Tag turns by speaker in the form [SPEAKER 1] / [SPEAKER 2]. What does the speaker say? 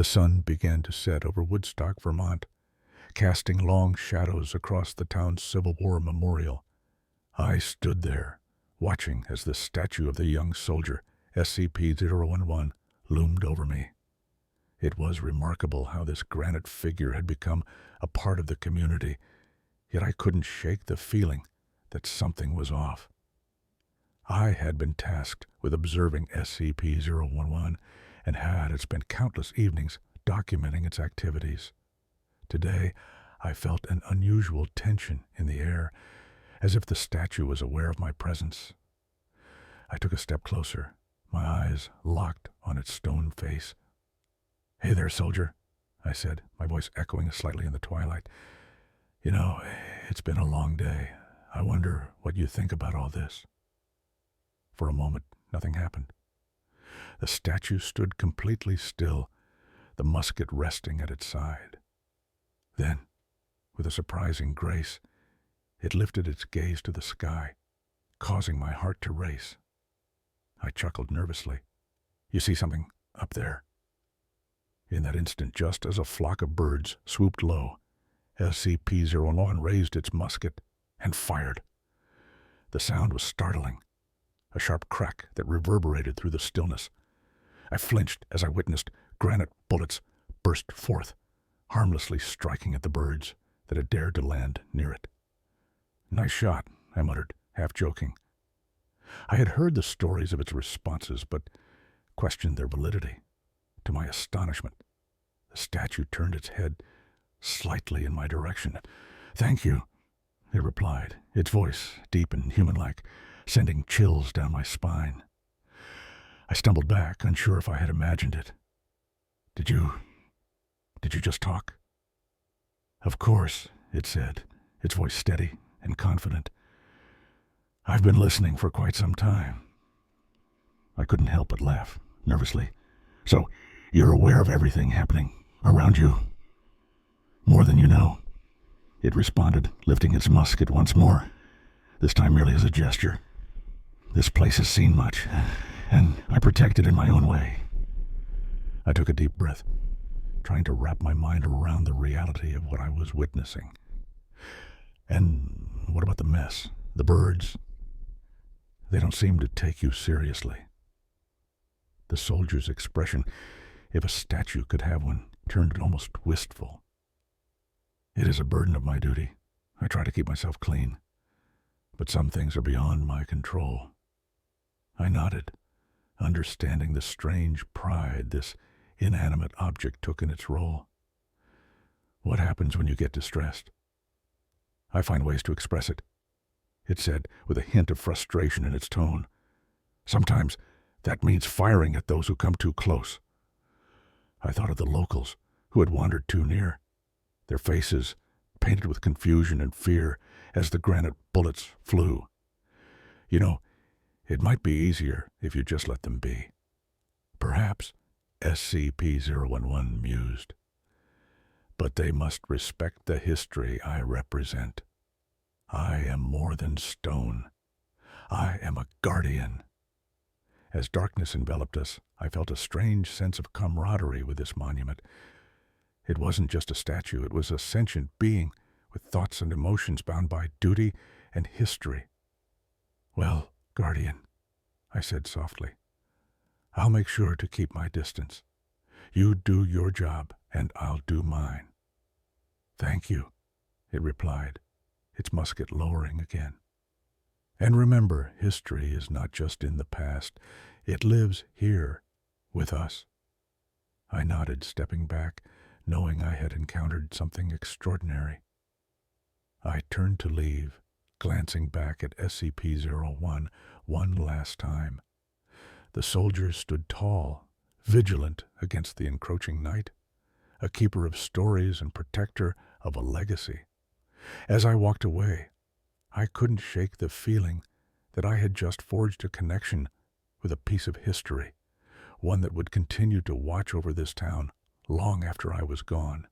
[SPEAKER 1] The sun began to set over Woodstock, Vermont, casting long shadows across the town's Civil War memorial. I stood there, watching as the statue of the young soldier, SCP-011, loomed over me. It was remarkable how this granite figure had become a part of the community, yet I couldn't shake the feeling that something was off. I had been tasked with observing SCP-011 and had spent countless evenings documenting its activities. Today, I felt an unusual tension in the air, as if the statue was aware of my presence. I took a step closer, my eyes locked on its stone face. "Hey there, soldier," I said, my voice echoing slightly in the twilight. "You know, it's been a long day. I wonder what you think about all this." For a moment, nothing happened. The statue stood completely still, the musket resting at its side. Then, with a surprising grace, it lifted its gaze to the sky, causing my heart to race. I chuckled nervously. "You see something up there?" In that instant, just as a flock of birds swooped low, SCP-011 raised its musket and fired. The sound was startling, a sharp crack that reverberated through the stillness. I flinched as I witnessed granite bullets burst forth, harmlessly striking at the birds that had dared to land near it. "Nice shot," I muttered, half joking. I had heard the stories of its responses, but questioned their validity. To my astonishment, the statue turned its head slightly in my direction. "Thank you," it replied, its voice deep and human-like, sending chills down my spine. I stumbled back, unsure if I had imagined it. Did you just talk?" "Of course," it said, its voice steady and confident. "I've been listening for quite some time." I couldn't help but laugh, nervously. "So, you're aware of everything happening around you? More than you know," it responded, lifting its musket once more, this time merely as a gesture. "This place has seen much, and I protect it in my own way." I took a deep breath, trying to wrap my mind around the reality of what I was witnessing. "And what about the mess? The birds? They don't seem to take you seriously." The soldier's expression, if a statue could have one, turned almost wistful. "It is a burden of my duty. I try to keep myself clean. But some things are beyond my control." I nodded, understanding the strange pride this inanimate object took in its role. "What happens when you get distressed?" "I find ways to express it," it said, with a hint of frustration in its tone. "Sometimes that means firing at those who come too close." I thought of the locals who had wandered too near, their faces painted with confusion and fear as the granite bullets flew. "You know, it might be easier if you just let them be." "Perhaps," SCP-011 mused. "But they must respect the history I represent. I am more than stone. I am a guardian." As darkness enveloped us, I felt a strange sense of camaraderie with this monument. It wasn't just a statue, it was a sentient being with thoughts and emotions bound by duty and history. "Well, Guardian," I said softly, "I'll make sure to keep my distance. You do your job, and I'll do mine." "Thank you," it replied, its musket lowering again. "And remember, history is not just in the past. It lives here, with us." I nodded, stepping back, knowing I had encountered something extraordinary. I turned to leave, glancing back at SCP-01 one last time. The soldier stood tall, vigilant against the encroaching night, a keeper of stories and protector of a legacy. As I walked away, I couldn't shake the feeling that I had just forged a connection with a piece of history, one that would continue to watch over this town long after I was gone.